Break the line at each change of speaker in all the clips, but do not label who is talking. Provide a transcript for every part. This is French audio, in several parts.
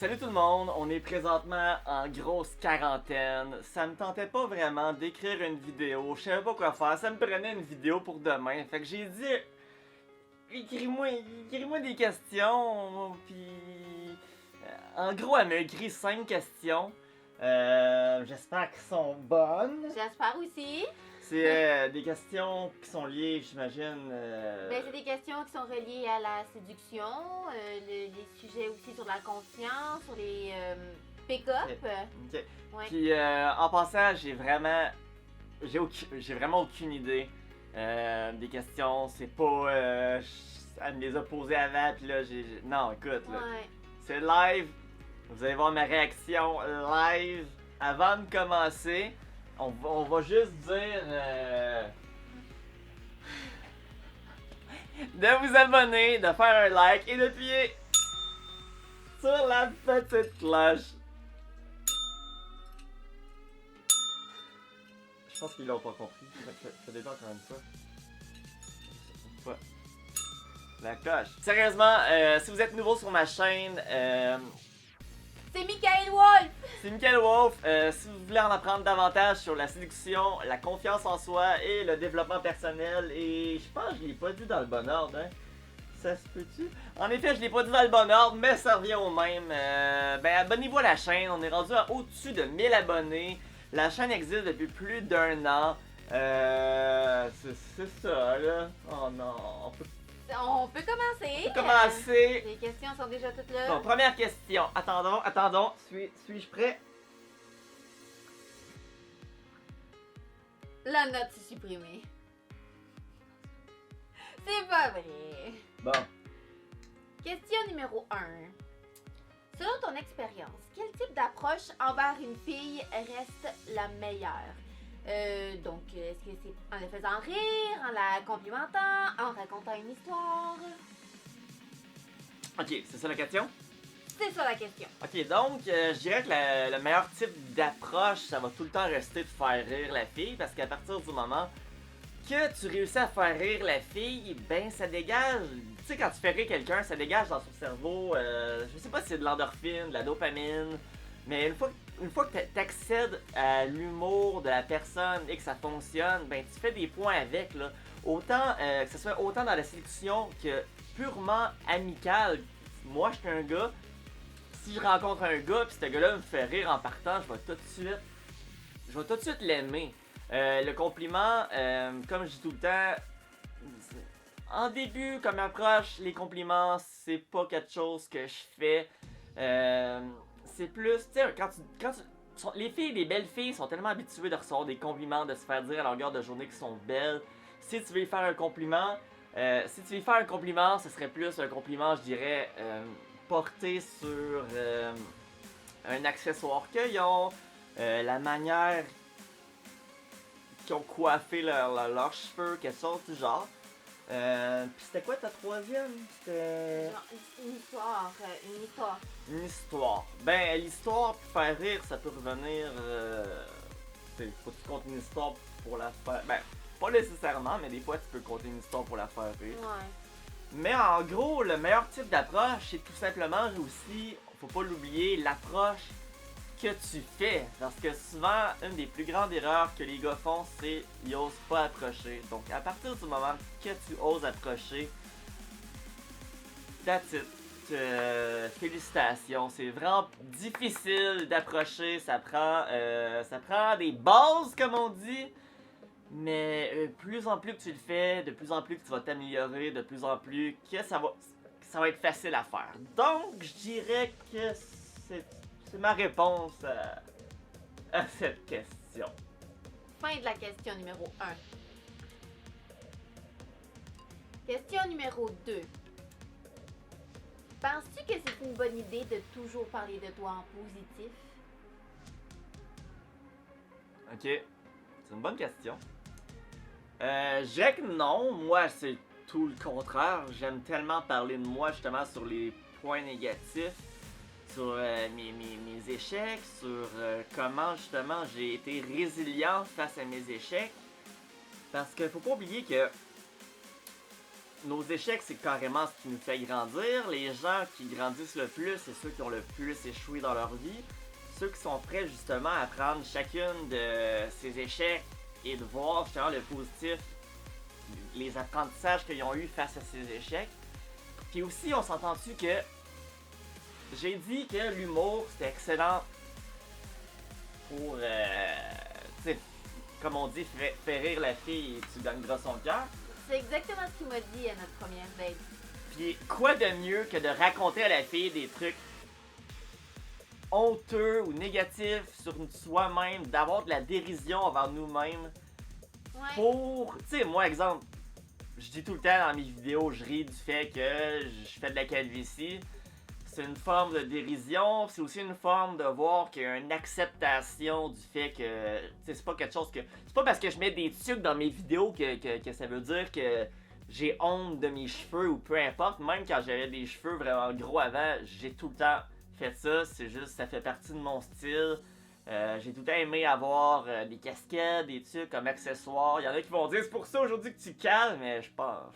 Salut tout le monde, on est présentement en grosse quarantaine. Ça me tentait pas vraiment d'écrire une vidéo, je savais pas quoi faire, ça me prenait une vidéo pour demain. Fait que j'ai dit, écris-moi des questions, puis en gros elle m'a écrit 5 questions. J'espère qu'elles sont bonnes.
J'espère aussi.
C'est des questions qui sont liées, j'imagine.
Ben, c'est des questions qui sont reliées à la séduction, les sujets aussi sur la confiance, sur les pick-up.
Ok.
Ouais.
Puis en passant, j'ai vraiment aucune idée des questions. C'est pas elle me les a posées avant puis là non, écoute là,
Ouais.
c'est live. Vous allez voir ma réaction live avant de commencer. On va juste dire de vous abonner, de faire un like et d'appuyer sur la petite cloche. Je pense qu'ils l'ont pas compris. Fais des temps quand même ça. Ouais. La cloche. Sérieusement, si vous êtes nouveau sur ma chaîne,
C'est Michael Wolf!
c'est Michael Wolf. Si vous voulez en apprendre davantage sur la séduction, la confiance en soi et le développement personnel, et je pense que je l'ai pas dit dans le bon ordre, hein. Ça se peut-tu? En effet, je l'ai pas dit dans le bon ordre, mais ça revient au même. Ben, abonnez-vous à la chaîne. On est rendu à au-dessus de 1000 abonnés. La chaîne existe depuis plus d'1 an. C'est ça, là. Oh non.
On peut commencer.
On peut commencer.
Les questions sont déjà toutes là.
Bon, première question. Attendons. Suis-je prêt?
La note est supprimée. C'est pas vrai.
Bon.
Question numéro 1. Selon ton expérience, quel type d'approche envers une fille reste la meilleure? Donc, est-ce que c'est en la faisant rire, en la complimentant, en racontant une histoire?
Ok, c'est ça la question?
C'est ça la question.
Ok, donc je dirais que le meilleur type d'approche, ça va tout le temps rester de faire rire la fille, parce qu'à partir du moment que tu réussis à faire rire la fille, ben ça dégage. Tu sais, quand tu fais rire quelqu'un, ça dégage dans son cerveau, je sais pas si c'est de l'endorphine, de la dopamine, mais une fois que t'accèdes à l'humour de la personne et que ça fonctionne, ben tu fais des points avec, là. Autant, que ce soit autant dans la séduction que purement amical. Moi, je suis un gars, si je rencontre un gars pis ce gars-là me fait rire en partant, je vais tout de suite l'aimer. Le compliment, comme je dis tout le temps, en début, comme approche, les compliments, c'est pas quelque chose que je fais. C'est plus, tu sais, les filles, les belles filles sont tellement habituées de recevoir des compliments, de se faire dire à longueur de journée qu'ils sont belles. Si tu veux lui faire un compliment, ce serait plus un compliment, je dirais, porté sur un accessoire qu'ils ont, la manière qu'ils ont coiffé leurs cheveux, quelque chose du genre. Pis c'était quoi ta troisième? C'était...
Genre, une histoire,
Une histoire. Ben, l'histoire pour faire rire, ça peut revenir... faut que tu comptes une histoire pour la faire... Ben, pas nécessairement, mais des fois tu peux compter une histoire pour la faire rire.
Ouais.
Mais en gros, le meilleur type d'approche, c'est tout simplement aussi, faut pas l'oublier, l'approche que tu fais. Parce que souvent, une des plus grandes erreurs que les gars font, c'est ils osent pas approcher. Donc à partir du moment que tu oses approcher, that's it. Félicitations, c'est vraiment difficile d'approcher, ça prend des bases comme on dit, mais plus en plus que tu le fais, de plus en plus que tu vas t'améliorer, de plus en plus que ça va être facile à faire. Donc je dirais que c'est ma réponse à cette question.
Fin de la question numéro 1. Question numéro 2. Penses-tu que c'est une bonne idée de toujours parler de toi en positif?
Ok, c'est une bonne question. Je dirais que non, moi c'est tout le contraire. J'aime tellement parler de moi justement sur les points négatifs, sur mes échecs, sur comment justement j'ai été résilient face à mes échecs. Parce qu'il faut pas oublier que nos échecs, c'est carrément ce qui nous fait grandir. Les gens qui grandissent le plus, c'est ceux qui ont le plus échoué dans leur vie. Ceux qui sont prêts justement à prendre chacune de ces échecs et de voir justement le positif, les apprentissages qu'ils ont eu face à ces échecs. Puis aussi, on s'entend-tu que j'ai dit que l'humour, c'était excellent pour, tu sais, comme on dit, faire rire la fille et tu gagneras son cœur.
C'est exactement ce qu'il m'a dit à notre première date.
Puis quoi de mieux que de raconter à la fille des trucs honteux ou négatifs sur soi-même, d'avoir de la dérision envers nous-mêmes.
Ouais.
Pour, tu sais, moi, exemple, je dis tout le temps dans mes vidéos, je ris du fait que je fais de la calvitie. C'est une forme de dérision, c'est aussi une forme de voir qu'il y a une acceptation du fait que, tu sais, c'est pas quelque chose que... C'est pas parce que je mets des trucs dans mes vidéos que ça veut dire que j'ai honte de mes cheveux ou peu importe. Même quand j'avais des cheveux vraiment gros avant, j'ai tout le temps fait ça. C'est juste, ça fait partie de mon style. J'ai tout le temps aimé avoir des casquettes, des trucs comme accessoires. Il y en a qui vont dire c'est pour ça aujourd'hui que tu calmes, mais je pense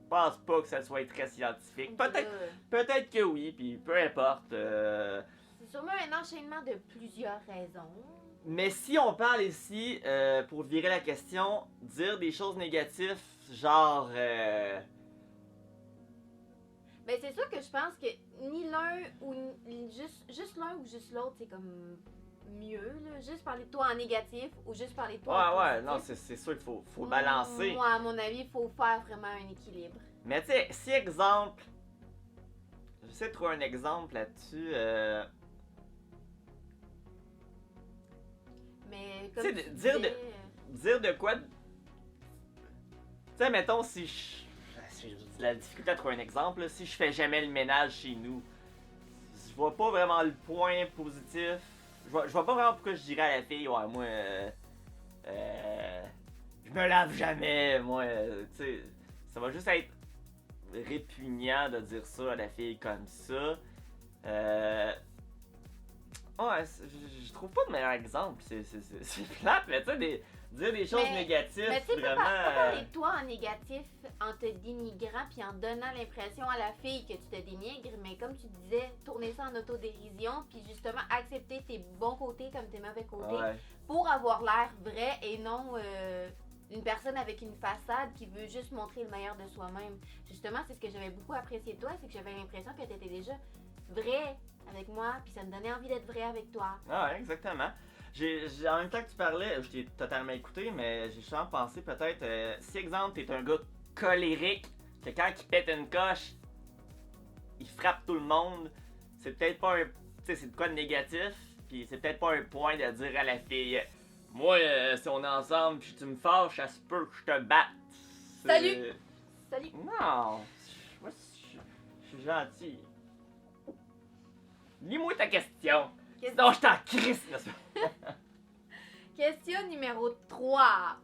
pas que ça soit très scientifique. Peut-être que oui, puis peu importe.
C'est sûrement un enchaînement de plusieurs raisons.
Mais si on parle ici, pour virer la question, dire des choses négatives, genre...
Ben c'est sûr que je pense que ni l'un ou juste l'un ou juste l'autre, c'est comme mieux, là. Juste parler de toi en négatif ou juste parler de toi en
Ouais,
positif.
non, c'est sûr, il faut balancer.
Moi, à mon avis, il faut faire vraiment un équilibre.
Mais tu sais, si exemple... J'essaie de trouver un exemple là-dessus.
Mais comme
Tu sais,
tu
dire
disais,
Dire de quoi... Tu sais, mettons, si j'ai de la difficulté à trouver un exemple, là, si je fais jamais le ménage chez nous, je vois pas vraiment le point positif. Je vois pas vraiment pourquoi je dirais à la fille, ouais, moi, je me lave jamais, moi, tu sais, ça va juste être répugnant de dire ça à la fille comme ça. Ouais, je trouve pas de meilleur exemple, c'est plate, mais tu sais, dire des choses négatives,
mais tu sais,
vraiment...
pas parler de toi en négatif en te dénigrant puis en donnant l'impression à la fille que tu te dénigres, mais comme tu disais, tourner ça en autodérision puis justement accepter tes bons côtés comme tes mauvais côtés pour avoir l'air vrai et non une personne avec une façade qui veut juste montrer le meilleur de soi-même. Justement, c'est ce que j'avais beaucoup apprécié de toi, c'est que j'avais l'impression que tu étais déjà vrai avec moi puis ça me donnait envie d'être vrai avec toi.
Ah ouais, exactement. En même temps que tu parlais, je t'ai totalement écouté, mais j'ai justement pensé peut-être, si exemple t'es un gars colérique, que quand il pète une coche, il frappe tout le monde, c'est peut-être pas un, tu sais, c'est de quoi de négatif, puis c'est peut-être pas un point de dire à la fille, moi, si on est ensemble, puis tu me fâches, ça se peut que je te batte.
Salut! Salut!
Non, moi, je suis gentil. Lis-moi ta question. Non, je t'en crisse,
Question numéro 3.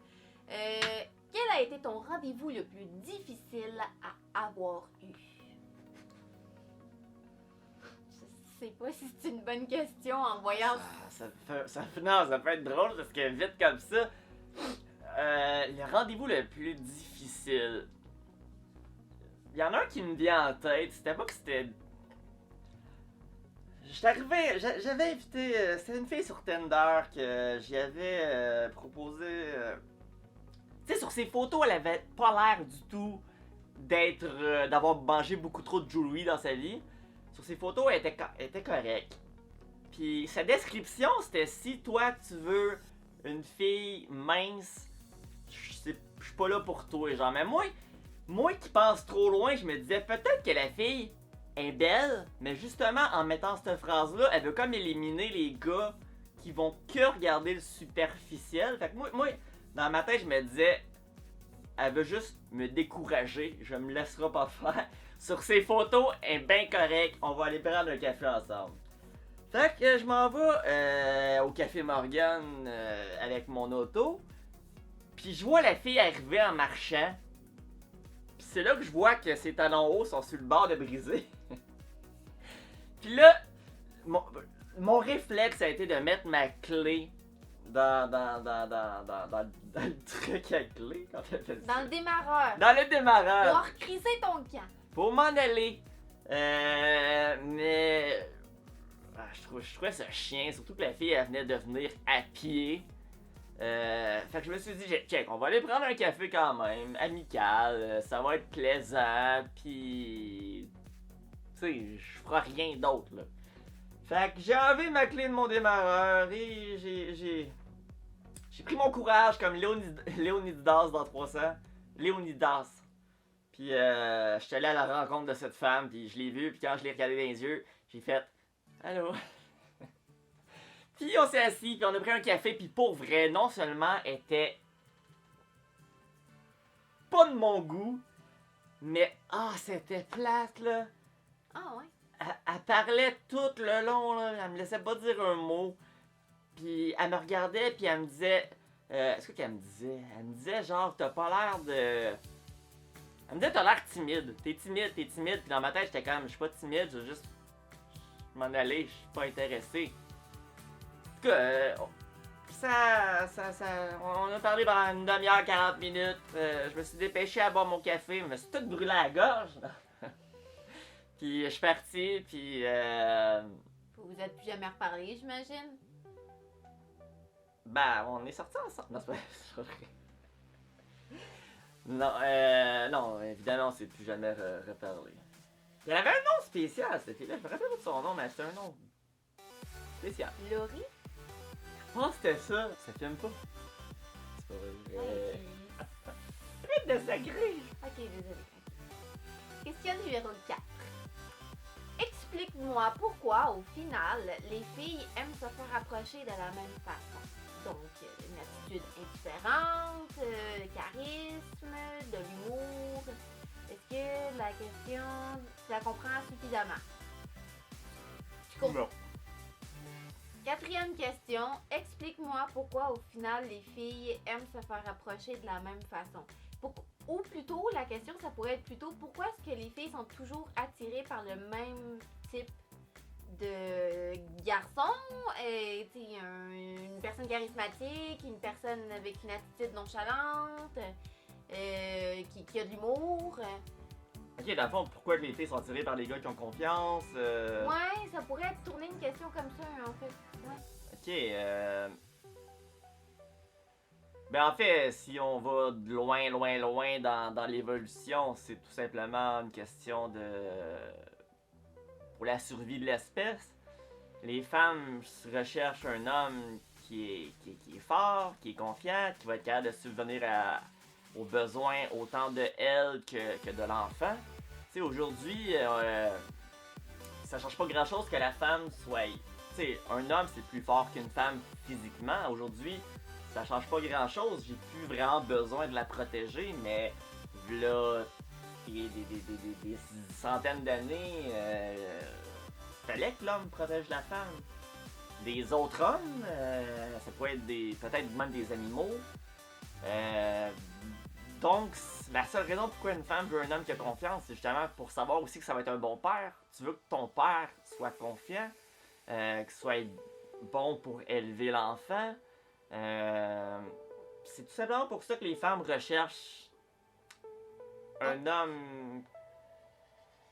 Quel a été ton rendez-vous le plus difficile à avoir eu? Je sais pas si c'est une bonne question en voyant...
Ça peut être drôle parce que vite comme ça. Le rendez-vous le plus difficile. Il y en a un qui me vient en tête. C'était pas que c'était... J'avais invité, c'était une fille sur Tinder que j'y avais proposé. Tu sais, sur ses photos, elle avait pas l'air du tout d'avoir mangé beaucoup trop de jewelry dans sa vie. Sur ses photos, elle était correcte. Puis sa description, c'était si toi tu veux une fille mince, je suis pas là pour toi, genre. Mais moi qui pense trop loin, je me disais peut-être que la fille est belle, mais justement en mettant cette phrase-là, elle veut comme éliminer les gars qui vont que regarder le superficiel. Fait que moi dans ma tête, je me disais, elle veut juste me décourager, je me laisserai pas faire. Sur ses photos, elle est bien correcte, on va aller prendre un café ensemble. Fait que je m'en vais au Café Morgan avec mon auto, puis je vois la fille arriver en marchant. Puis c'est là que je vois que ses talons hauts sont sur le bord de briser. Puis là, mon réflexe a été de mettre ma clé dans le truc à clé, quand elle fait
Dans
ça.
le démarreur.
Dans le
Pour
démarreur.
recrisser ton camp.
Pour m'en aller. Mais. Je trouvais ça chien, surtout que la fille, elle venait de venir à pied. Fait que je me suis dit, check, on va aller prendre un café quand même, amical, ça va être plaisant, pis. Tu sais, je ferai rien d'autre, là. Fait que j'ai enlevé ma clé de mon démarreur et j'ai pris mon courage comme Léonidas dans 300. Léonidas. Puis je suis allé à la rencontre de cette femme, puis je l'ai vue, puis quand je l'ai regardé dans les yeux, j'ai fait allô. Puis on s'est assis, puis on a pris un café, puis pour vrai, non seulement elle était pas de mon goût, mais c'était plate là.
Ah ouais.
Elle parlait tout le long là, elle me laissait pas dire un mot. Puis elle me regardait, puis elle me disait, est-ce qu'elle me disait? Elle me disait genre t'as pas l'air de. Elle me disait t'as l'air timide. T'es timide. Puis dans ma tête j'étais comme je suis pas timide, je veux juste m'en aller, je suis pas intéressé. En tout cas, on a parlé pendant une demi-heure, 40 minutes. Je me suis dépêché à boire mon café, je me suis tout brûlé à la gorge. Puis je suis parti, puis
Vous êtes plus jamais reparlé, j'imagine.
ben, on est sortis ensemble. Non, c'est pas vrai. Non, non, évidemment, on s'est plus jamais reparlé. Elle avait un nom spécial, cette fille-là. Je me rappelle pas de son nom, mais c'était un nom spécial.
Laurie?
Je pense que c'était ça. Ça filme pas. C'est pas vrai. Arrête de sacrer!
Ok, désolé. Question numéro 4. Explique-moi pourquoi, au final, les filles aiment se faire approcher de la même façon. Donc, une attitude indifférente, charisme, de l'humour. Est-ce que la question, tu la comprends suffisamment? Tu comprends?
Non.
Quatrième question. Explique-moi pourquoi, au final, les filles aiment se faire approcher de la même façon. Ou plutôt, la question, ça pourrait être plutôt pourquoi est-ce que les filles sont toujours attirées par le même type de garçon? Une personne charismatique, une personne avec une attitude nonchalante, qui a de l'humour.
Ok, dans le fond, pourquoi les filles sont attirées par les gars qui ont confiance?
Ouais, ça pourrait être tourner une question comme ça, en fait. Ouais.
Ok, ben en fait, si on va de loin dans l'évolution, c'est tout simplement une question de... Pour la survie de l'espèce, les femmes recherchent un homme qui est fort, qui est confiant, qui va être capable de subvenir aux besoins autant de elle que de l'enfant. Tu sais, aujourd'hui, ça change pas grand-chose que la femme soit... Tu sais, un homme, c'est plus fort qu'une femme physiquement. Aujourd'hui, ça change pas grand-chose. J'ai plus vraiment besoin de la protéger, mais là, des centaines d'années, fallait que l'homme protège la femme. Des autres hommes, ça pourrait être peut-être même des animaux. Donc, la seule raison pourquoi une femme veut un homme qui a confiance, c'est justement pour savoir aussi que ça va être un bon père. Tu veux que ton père soit confiant, qu'il soit bon pour élever l'enfant. C'est tout simplement pour ça que les femmes recherchent un homme.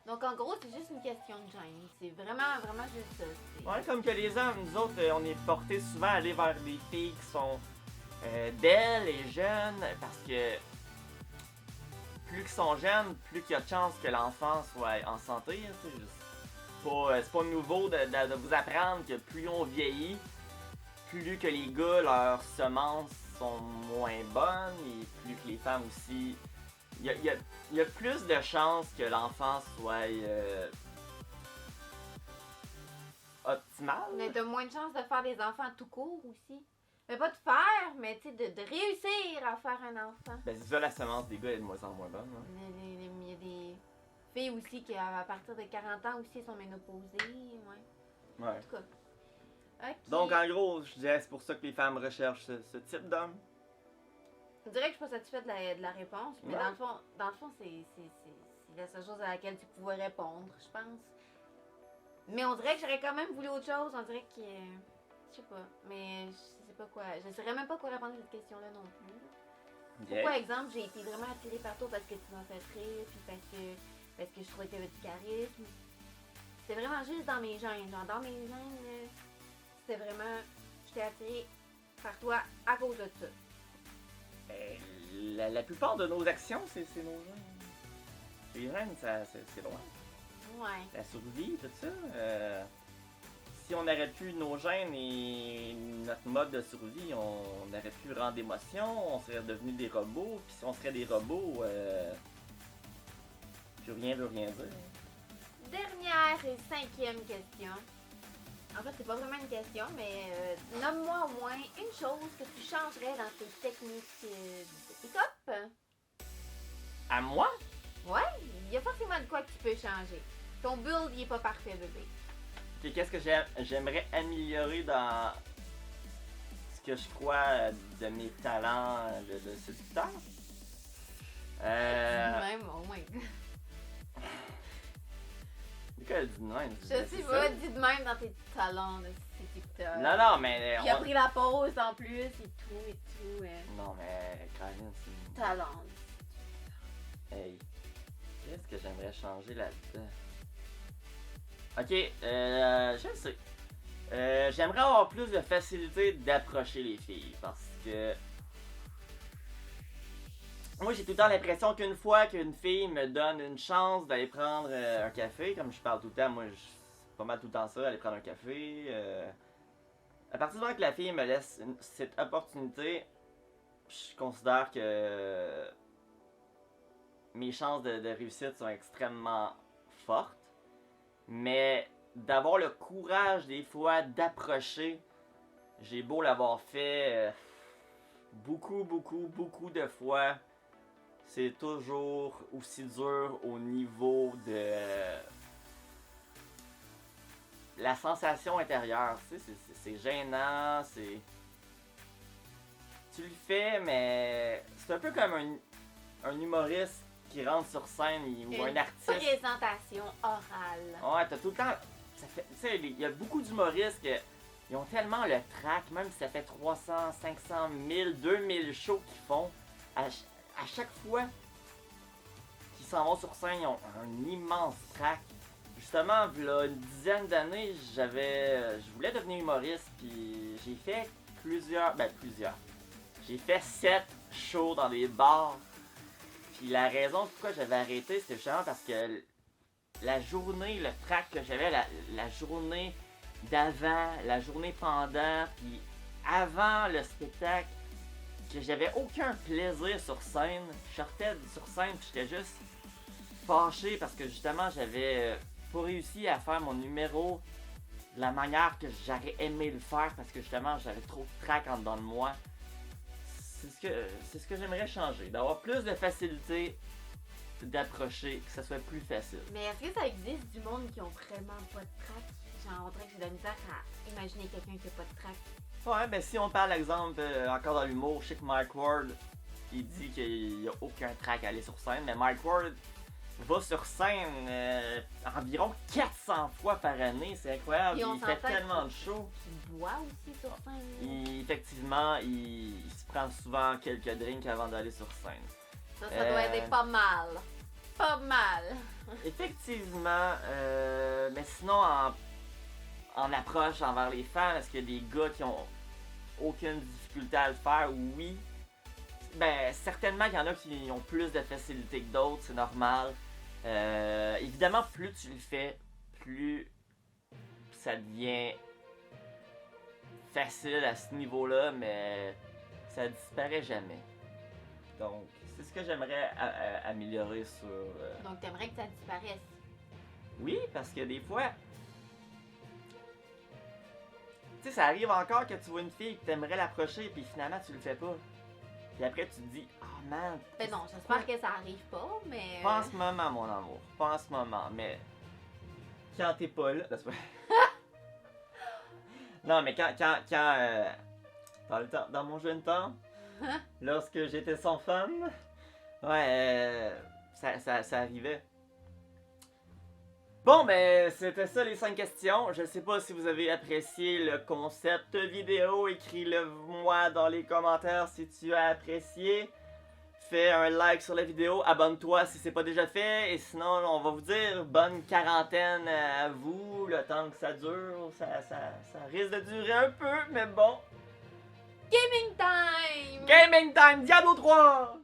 Donc, en gros, c'est juste une question de gêne. C'est vraiment juste ça.
Ouais, comme que les hommes, nous autres, on est portés souvent à aller vers des filles qui sont belles et jeunes, parce que plus qu'ils sont jeunes, plus qu'il y a de chances que l'enfant soit en santé. C'est pas nouveau de vous apprendre que plus on vieillit, plus que les gars, leurs semences sont moins bonnes, et plus que les femmes aussi. Il y a plus de chances que l'enfant soit optimal.
Mais t'as moins de chances de faire des enfants tout court aussi. Mais pas de faire, mais tu sais, de réussir à faire un enfant.
Ben c'est ça, la semence des gars est de moins en moins bonne. Hein?
Il y a des filles aussi qui, à partir de 40 ans aussi, sont ménopausées. Ouais.
Ouais.
En tout cas. Ok.
Donc en gros, je dirais c'est pour ça que les femmes recherchent ce type d'homme.
Je dirais que je suis pas satisfaite de la réponse, mais
Ouais.
dans le fond, c'est la seule chose à laquelle tu pouvais répondre, je pense. Mais on dirait que j'aurais quand même voulu autre chose. On dirait que Je sais pas, mais je sais pas quoi. Je saurais même pas quoi répondre à cette question-là non plus.
Yeah.
Pourquoi, exemple, j'ai été vraiment attirée par toi parce que tu m'as fait rire, puis parce que je trouvais que tu avais du charisme. C'était vraiment juste dans mes gènes. Genre, dans mes gènes, là, c'était vraiment. J'étais attirée par toi à cause de ça.
La plupart de nos actions, c'est nos gènes. Les gènes, c'est loin.
Ouais.
La survie, tout ça. Si on n'aurait plus nos gènes et notre mode de survie, on n'aurait plus rendre d'émotion, on serait devenus des robots. Puis si on serait des robots, plus rien veut rien dire.
Dernière et 5e question. En fait, c'est pas vraiment une question, mais nomme-moi au moins une chose que tu changerais dans tes techniques de pick-up.
À moi?
Ouais, il y a forcément de quoi que tu peux changer. Ton build, il est pas parfait, bébé.
Puis qu'est-ce que j'aimerais améliorer dans ce que je crois de mes talents de séducteur?
Même, oh my god.
Pourquoi elle dit de même?
Je sais
C'est
pas,
ça?
dis de même dans tes talents de séducteur.
Non, mais...
Il a pris la pause en plus et tout.
Non, mais Caroline, c'est...
Talent.
Hey, qu'est-ce que j'aimerais changer là-dedans? Ok, je sais. J'aimerais avoir plus de facilité d'approcher les filles parce que... Moi, j'ai tout le temps l'impression qu'une fois qu'une fille me donne une chance d'aller prendre un café, comme je parle tout le temps, moi, c'est pas mal tout le temps ça, aller prendre un café. À partir du moment que la fille me laisse cette opportunité, je considère que mes chances de réussite sont extrêmement fortes. Mais d'avoir le courage des fois d'approcher, j'ai beau l'avoir fait beaucoup de fois, c'est toujours aussi dur au niveau de la sensation intérieure. Tu sais, c'est gênant, c'est... Tu le fais, mais c'est un peu comme un humoriste qui rentre sur scène ou un artiste.
Présentation orale.
Ouais, t'as tout le temps. Tu sais, il y a beaucoup d'humoristes qui ont tellement le trac, même si ça fait 300, 500, 1000, 2000 shows qu'ils font, à chaque fois qu'ils s'en vont sur scène, ils ont un immense trac. Justement, il y a une dizaine d'années, je voulais devenir humoriste, puis j'ai fait plusieurs. J'ai fait 7 shows dans des bars. Puis la raison pourquoi j'avais arrêté, c'était justement parce que la journée, le trac que j'avais, la journée d'avant, la journée pendant, puis avant le spectacle, que j'avais aucun plaisir sur scène. Je sortais sur scène, puis j'étais juste fâché parce que justement, j'avais pas réussi à faire mon numéro de la manière que j'aurais aimé le faire parce que justement, j'avais trop de trac en dedans de moi. C'est ce que j'aimerais changer, d'avoir plus de facilité d'approcher, que ça soit plus facile.
Mais est-ce que ça existe du monde qui ont vraiment pas de trac? Genre, on dirait que j'ai de la misère à imaginer quelqu'un qui a pas de trac.
Ouais, ben si on parle exemple encore dans l'humour, je sais que Mike Ward, il dit qu'il n'y a aucun trac à aller sur scène, mais Mike Ward va sur scène environ 400 fois par année, c'est incroyable, il fait tellement de shows.
Il boit aussi sur scène.
Effectivement, il se prend souvent quelques drinks avant d'aller sur scène.
Ça doit aider pas mal. Pas mal.
Effectivement, mais sinon en approche envers les femmes, est-ce qu'il y a des gars qui ont aucune difficulté à le faire? Oui. Ben, certainement qu'il y en a qui ont plus de facilité que d'autres, c'est normal. Évidemment, plus tu le fais, plus ça devient facile à ce niveau-là, mais ça disparaît jamais. Donc, c'est ce que j'aimerais améliorer sur...
Donc, t'aimerais que ça disparaisse?
Oui, parce que des fois... Tu sais, ça arrive encore que tu vois une fille que t'aimerais l'approcher, puis finalement, tu le fais pas. Puis après, tu te dis, ah oh, man...
Ben non, j'espère que ça arrive pas, mais...
Pas en ce moment, mon amour. Pas en ce moment, mais... Quand t'es pas là... Non, mais quand dans le temps, dans mon jeune temps, lorsque j'étais sans femme, ouais, ça arrivait. Bon, ben, c'était ça les 5 questions. Je sais pas si vous avez apprécié le concept vidéo. Écris-le moi dans les commentaires si tu as apprécié. Fais un like sur la vidéo, abonne-toi si c'est pas déjà fait. Et sinon, on va vous dire bonne quarantaine à vous, le temps que ça dure. Ça risque de durer un peu, mais bon.
Gaming time!
Gaming time, Diablo 3!